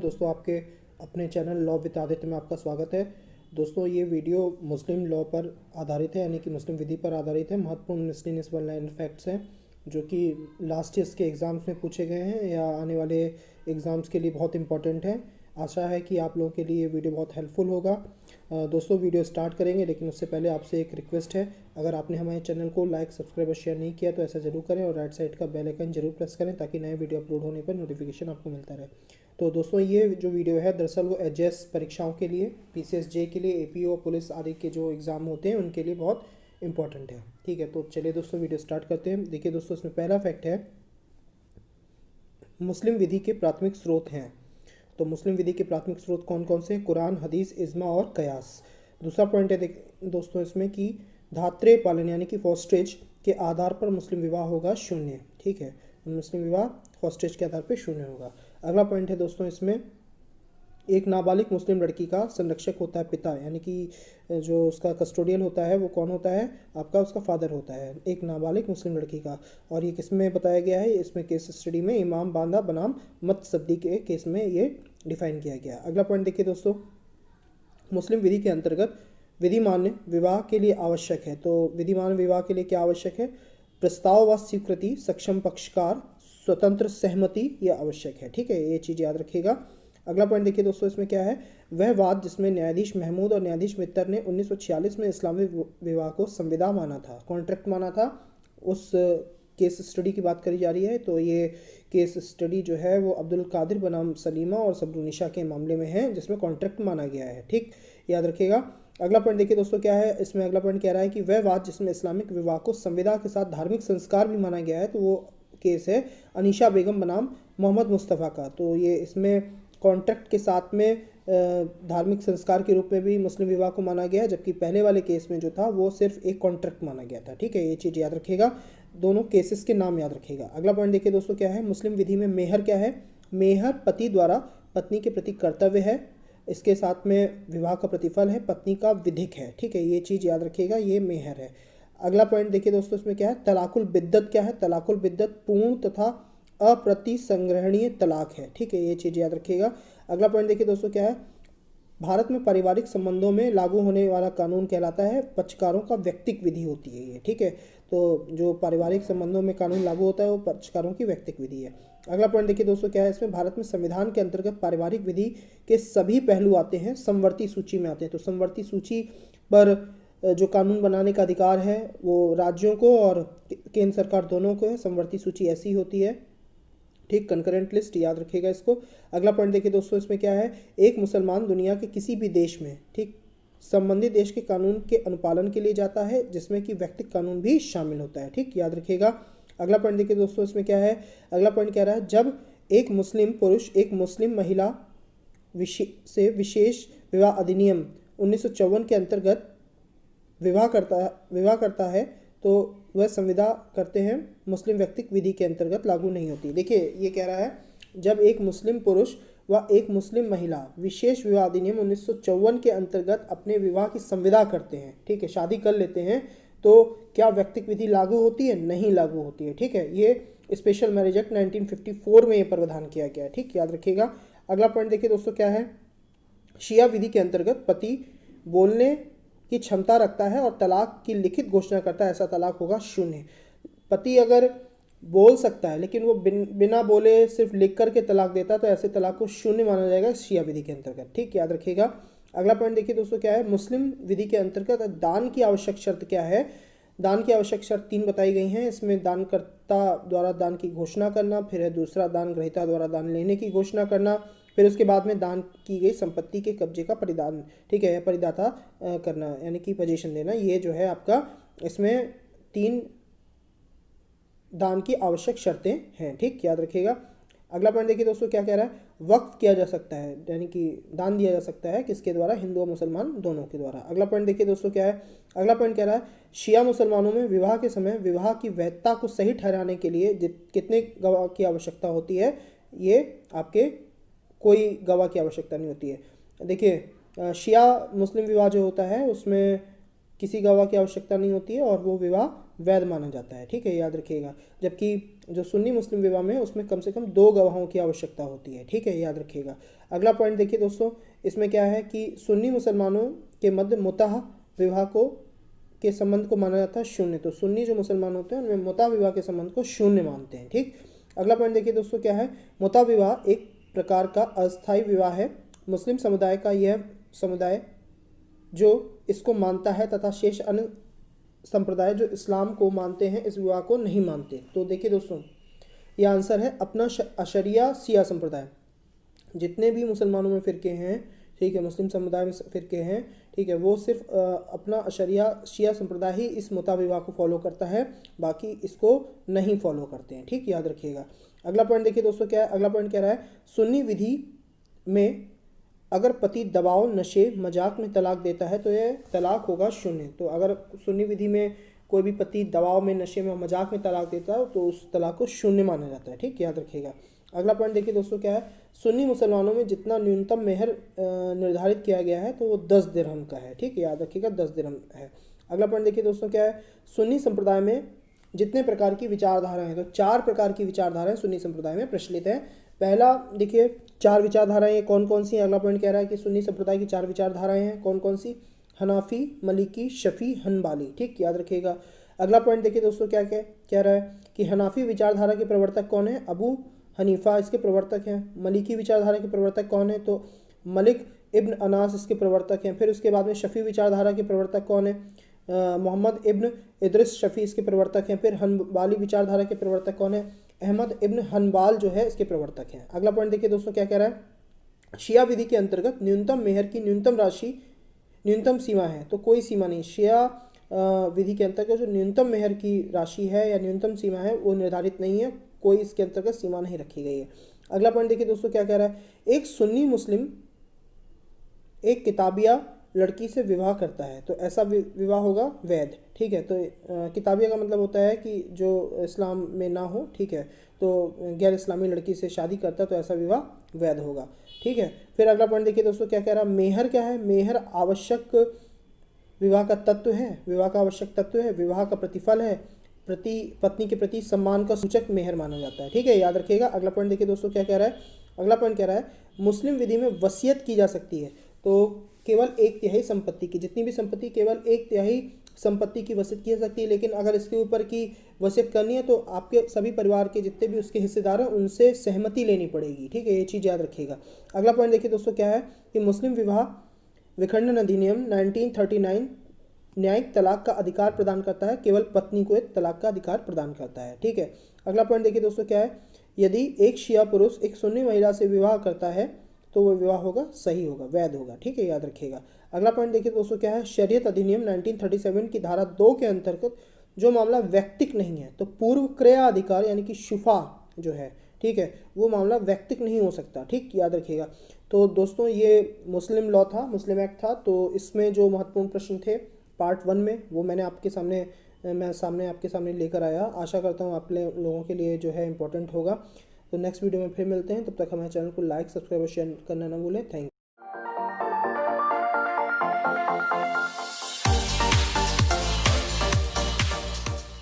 दोस्तों, आपके अपने चैनल लॉ विद आदित्य में आपका स्वागत है। दोस्तों, ये वीडियो मुस्लिम लॉ पर आधारित है, यानी कि मुस्लिम विधि पर आधारित है। महत्वपूर्ण मिसलिनियस वन लाइन फैक्ट्स हैं जो कि लास्ट ईयर्स के एग्ज़ाम्स में पूछे गए हैं या आने वाले एग्ज़ाम्स के लिए बहुत इंपॉर्टेंट हैं। आशा है कि आप लोगों के लिए ये वीडियो बहुत हेल्पफुल होगा। दोस्तों, वीडियो स्टार्ट करेंगे, लेकिन उससे पहले आपसे एक रिक्वेस्ट है। अगर आपने हमारे चैनल को लाइक, सब्सक्राइब और शेयर नहीं किया तो ऐसा जरूर करें और राइट साइड का बेल आइकन जरूर प्रेस करें ताकि नए वीडियो अपलोड होने पर नोटिफिकेशन आपको मिलता रहे। तो दोस्तों, ये जो वीडियो है दरअसल वो एचएस परीक्षाओं के लिए, पीसीएसजे के लिए, एपीओ पुलिस आदि के जो एग्ज़ाम होते हैं उनके लिए बहुत इंपॉर्टेंट है। ठीक है, तो चलिए दोस्तों वीडियो स्टार्ट करते हैं। देखिए दोस्तों, इसमें पहला फैक्ट है मुस्लिम विधि के प्राथमिक स्रोत हैं। तो मुस्लिम विधि के प्राथमिक स्रोत कौन कौन से? कुरान, हदीस, इज्मा और कयास। दूसरा पॉइंट है दोस्तों इसमें कि धात्रेय पालन यानी कि फॉस्टेज के आधार पर मुस्लिम विवाह होगा शून्य। ठीक है, मुस्लिम विवाह फॉस्टेज के आधार पर शून्य होगा। अगला पॉइंट है दोस्तों इसमें एक नाबालिग मुस्लिम लड़की का संरक्षक होता है पिता, यानी कि जो उसका कस्टोडियल होता है वो कौन होता है? आपका उसका फादर होता है, एक नाबालिग मुस्लिम लड़की का। और ये किस में बताया गया है? इसमें केस स्टडी में इमाम बांदा बनाम मतसद्दी के केस में ये डिफाइन किया गया। अगला पॉइंट देखिए दोस्तों, मुस्लिम विधि के अंतर्गत विधिमान्य विवाह के लिए आवश्यक है। तो विधिमान्य विवाह के लिए क्या आवश्यक है? प्रस्ताव व स्वीकृति, सक्षम पक्षकार, स्वतंत्र सहमति, यह आवश्यक है। ठीक है, ये चीज़ याद रखिएगा। अगला पॉइंट देखिए दोस्तों, इसमें क्या है? वह वाद जिसमें न्यायाधीश महमूद और न्यायाधीश मित्तर ने 1946 में इस्लामी विवाह को संविदा माना था, कॉन्ट्रैक्ट माना था, उस केस स्टडी की बात करी जा रही है। तो ये केस स्टडी जो है वो अब्दुल कादिर बनाम सलीमा और सबरुनिशा के मामले में है जिसमें कॉन्ट्रैक्ट माना गया है। ठीक, याद रखिएगा। अगला पॉइंट देखिए दोस्तों क्या है इसमें? अगला पॉइंट कह रहा है कि वह वाद जिसमें इस्लामिक विवाह को संविदा के साथ धार्मिक संस्कार भी माना गया है, तो वो केस है अनीशा बेगम बनाम मोहम्मद मुस्तफ़ा का। तो ये इसमें कॉन्ट्रैक्ट के साथ में धार्मिक संस्कार के रूप में भी मुस्लिम विवाह को माना गया है, जबकि पहले वाले केस में जो था वो सिर्फ एक कॉन्ट्रैक्ट माना गया था। ठीक है, ये चीज़ याद रखिएगा, दोनों केसेस के नाम याद रखिएगा। अगला पॉइंट देखिए दोस्तों क्या है? मुस्लिम विधि में मेहर क्या है? मेहर पति द्वारा पत्नी के प्रति कर्तव्य है, इसके साथ में विवाह का प्रतिफल है, पत्नी का विधिक है। ठीक है, ये चीज़ याद रखिएगा, ये मेहर है। अगला पॉइंट देखिए दोस्तों इसमें क्या है? तलाकुल बिद्दत क्या है? तलाकुल बिद्दत पूर्ण तथा अप्रतिसंग्रहणीय तलाक है। ठीक है, ये चीज़ याद रखिएगा। अगला पॉइंट देखिए दोस्तों क्या है? भारत में पारिवारिक संबंधों में लागू होने वाला कानून कहलाता है पक्षकारों का व्यक्तिक विधि होती है ये। ठीक है, तो जो पारिवारिक संबंधों में कानून लागू होता है वो पक्षकारों की व्यक्तिक विधि है। अगला पॉइंट देखिए दोस्तों क्या है? इसमें भारत में संविधान के अंतर्गत पारिवारिक विधि के सभी पहलू आते हैं, समवर्ती सूची में आते हैं। तो समवर्ती सूची पर जो कानून बनाने का अधिकार है वो राज्यों को और केंद्र सरकार दोनों को है। समवर्ती सूची ऐसी होती है। ठीक, कंकरेंट लिस्ट याद रखिएगा इसको। अगला पॉइंट देखिए दोस्तों इसमें क्या है? एक मुसलमान दुनिया के किसी भी देश में, ठीक, संबंधित देश के कानून के अनुपालन के लिए जाता है, जिसमें कि व्यक्तिगत कानून भी शामिल होता है। ठीक, याद रखिएगा। अगला पॉइंट देखिए दोस्तों इसमें क्या है? अगला पॉइंट कह रहा है जब एक मुस्लिम पुरुष एक मुस्लिम महिला से विशेष विवाह अधिनियम 1954 के अंतर्गत विवाह करता है तो वह संविदा करते हैं मुस्लिम व्यक्तिक विधि के अंतर्गत लागू नहीं होती। देखिए, ये कह रहा है जब एक मुस्लिम पुरुष व एक मुस्लिम महिला विशेष विवाह अधिनियम 1954 के अंतर्गत अपने विवाह की संविदा करते हैं, ठीक है, शादी कर लेते हैं, तो क्या व्यक्तिक विधि लागू होती है? नहीं लागू होती है। ठीक है, ये स्पेशल मैरिज एक्ट 1954 में ये प्रावधान किया गया है। ठीक, याद रखिएगा। अगला पॉइंट देखिए दोस्तों क्या है? शिया विधि के अंतर्गत पति बोलने की क्षमता रखता है और तलाक की लिखित घोषणा करता है, ऐसा तलाक होगा शून्य। पति अगर बोल सकता है लेकिन वो बिना बोले सिर्फ लिख करके तलाक देता है तो ऐसे तलाक को शून्य माना जाएगा शिया विधि के अंतर्गत। ठीक, याद रखिएगा। अगला पॉइंट देखिए दोस्तों क्या है? मुस्लिम विधि के अंतर्गत दान की आवश्यक शर्त क्या है? दान की आवश्यक शर्त 3 बताई गई हैं। इसमें दानकर्ता द्वारा दान की घोषणा करना, फिर है दूसरा दान ग्रहीता द्वारा दान लेने की घोषणा करना, फिर उसके बाद में दान की गई संपत्ति के कब्जे का परिदान, ठीक है, परिदाता करना, यानी कि पोजीशन देना। ये जो है आपका इसमें 3 दान की आवश्यक शर्तें हैं। ठीक, याद रखिएगा। अगला पॉइंट देखिए दोस्तों क्या कह रहा है? वक्फ किया जा सकता है, यानी कि दान दिया जा सकता है, किसके द्वारा? हिंदू और मुसलमान दोनों के द्वारा। अगला पॉइंट देखिए दोस्तों क्या है? अगला पॉइंट कह रहा है शिया मुसलमानों में विवाह के समय विवाह की वैधता को सही ठहराने के लिए कितने गवाह की आवश्यकता होती है? ये आपके कोई गवाह की आवश्यकता नहीं होती है। देखिए, शिया मुस्लिम विवाह जो होता है उसमें किसी गवाह की आवश्यकता नहीं होती है और वो विवाह वैध माना जाता है। ठीक है, याद रखिएगा। जबकि जो सुन्नी मुस्लिम विवाह में है उसमें कम से कम 2 गवाहों की आवश्यकता होती है। ठीक है, याद रखिएगा। अगला पॉइंट देखिए दोस्तों, इसमें क्या है कि सुन्नी मुसलमानों के मध्य मुताह विवाह को के संबंध को माना जाता है शून्य। तो सुन्नी जो मुसलमान होते हैं उनमें मुताह विवाह के संबंध को शून्य मानते हैं। ठीक, अगला पॉइंट देखिए दोस्तों, क्या है, मुताह विवाह एक प्रकार का अस्थायी विवाह है। मुस्लिम समुदाय का यह समुदाय जो इसको मानता है तथा शेष अन्य संप्रदाय जो इस्लाम को मानते हैं इस विवाह को नहीं मानते। तो देखिए दोस्तों, यह आंसर है अपना अशरिया शिया संप्रदाय। जितने भी मुसलमानों में फ़िरके हैं, ठीक है, मुस्लिम समुदाय में फ़िरके हैं, ठीक है, वो सिर्फ अपना अशरिया शिया संप्रदाय ही इस मुताह विवाह को फॉलो करता है, बाकी इसको नहीं फॉलो करते हैं। ठीक, याद रखिएगा। अगला पॉइंट देखिए दोस्तों, क्या है, अगला पॉइंट कह रहा है सुन्नी विधि में अगर पति दबाव नशे मजाक में तलाक देता है तो यह तलाक होगा शून्य। तो अगर सुन्नी विधि में कोई भी पति दबाव में नशे में मजाक में तलाक देता है तो उस तलाक को शून्य माना जाता है। ठीक, याद रखिएगा। अगला पॉइंट देखिए दोस्तों, क्या है, सुन्नी मुसलमानों में जितना न्यूनतम मेहर निर्धारित किया गया है तो वो 10 दिरहम का है। ठीक, याद रखिएगा, 10 दिरहम है। अगला पॉइंट देखिए दोस्तों, क्या है, सुन्नी संप्रदाय में जितने प्रकार की विचारधाराएं हैं, तो 4 प्रकार की विचारधाराएं सुन्नी संप्रदाय में प्रचलित हैं। पहला देखिए, 4 विचारधाराएं कौन कौन सी हैं। अगला पॉइंट कह रहा है कि सुन्नी संप्रदाय की 4 विचारधाराएं हैं, कौन कौन सी, हनाफी, मलिकी, शफी, हनबाली। ठीक, याद रखिएगा। अगला पॉइंट देखिए दोस्तों, क्या कह रहा है कि हनाफी विचारधारा के प्रवर्तक कौन है, अबू हनीफा इसके प्रवर्तक हैं। मलिकी विचारधारा के प्रवर्तक कौन है, तो मलिक इब्न अनास इसके प्रवर्तक हैं। फिर उसके बाद में शफी विचारधारा के प्रवर्तक कौन है, मोहम्मद इब्न इद्रिस शफी इसके प्रवर्तक हैं। फिर हनबाली विचारधारा के प्रवर्तक कौन है, अहमद इब्न हनबाल जो है इसके प्रवर्तक हैं। अगला पॉइंट देखिए दोस्तों, क्या कह रहा है, शिया विधि के अंतर्गत न्यूनतम मेहर की न्यूनतम राशि न्यूनतम सीमा है। तो कोई सीमा नहीं, शिया विधि के अंतर्गत जो न्यूनतम मेहर की राशि है या न्यूनतम सीमा है वो निर्धारित नहीं है, कोई इसके अंतर्गत सीमा नहीं रखी गई है। अगला पॉइंट देखिए दोस्तों, क्या कह रहा है, एक सुन्नी मुस्लिम एक किताबिया लड़की से विवाह करता है तो ऐसा विवाह होगा वैध। ठीक है, तो किताबिया का मतलब होता है कि जो इस्लाम में ना हो, ठीक है, तो गैर इस्लामी लड़की से शादी करता है तो ऐसा विवाह वैध होगा। ठीक है, फिर अगला पॉइंट देखिए दोस्तों, क्या कह रहा है, मेहर क्या है, मेहर आवश्यक विवाह का तत्व है, विवाह का आवश्यक तत्व है, विवाह का प्रतिफल है, पत्नी के प्रति सम्मान का सूचक मेहर माना जाता है। ठीक है, याद रखिएगा। अगला पॉइंट देखिए दोस्तों, क्या कह रहा है, अगला पॉइंट कह रहा है मुस्लिम विधि में वसीयत की जा सकती है। तो केवल 1/3 संपत्ति की, जितनी भी संपत्ति केवल 1/3 संपत्ति की वसीयत की जा सकती है, लेकिन अगर इसके ऊपर की वसीयत करनी है तो आपके सभी परिवार के जितने भी उसके हिस्सेदार हैं उनसे सहमति लेनी पड़ेगी। ठीक है, ये चीज़ याद रखिएगा। अगला पॉइंट देखिए दोस्तों, क्या है कि मुस्लिम विवाह विखंडन अधिनियम 1939 न्यायिक तलाक का अधिकार प्रदान करता है, केवल पत्नी को एक तलाक का अधिकार प्रदान करता है। ठीक है, अगला पॉइंट देखिए दोस्तों, क्या है, यदि एक शिया पुरुष एक सुन्नी महिला से विवाह करता है तो वह विवाह होगा सही होगा, वैध होगा। ठीक है, याद रखिएगा। अगला पॉइंट देखिए दोस्तों, क्या है, शरीयत अधिनियम 1937 की धारा 2 के अंतर्गत जो मामला व्यक्तिक नहीं है तो पूर्व क्रया अधिकार यानी कि शुफा जो है, ठीक है, वो मामला व्यक्तिक नहीं हो सकता। ठीक, याद रखिएगा। तो दोस्तों ये मुस्लिम लॉ था, मुस्लिम एक्ट था। तो इसमें जो महत्वपूर्ण प्रश्न थे पार्ट 1 में वो मैं आपके सामने लेकर आया। आशा करता हूँ आप लोगों के लिए जो है इम्पोर्टेंट होगा। तो नेक्स्ट वीडियो में फिर मिलते हैं, तब तक हमारे चैनल को लाइक, सब्सक्राइब और शेयर करना ना भूलें। Thank you.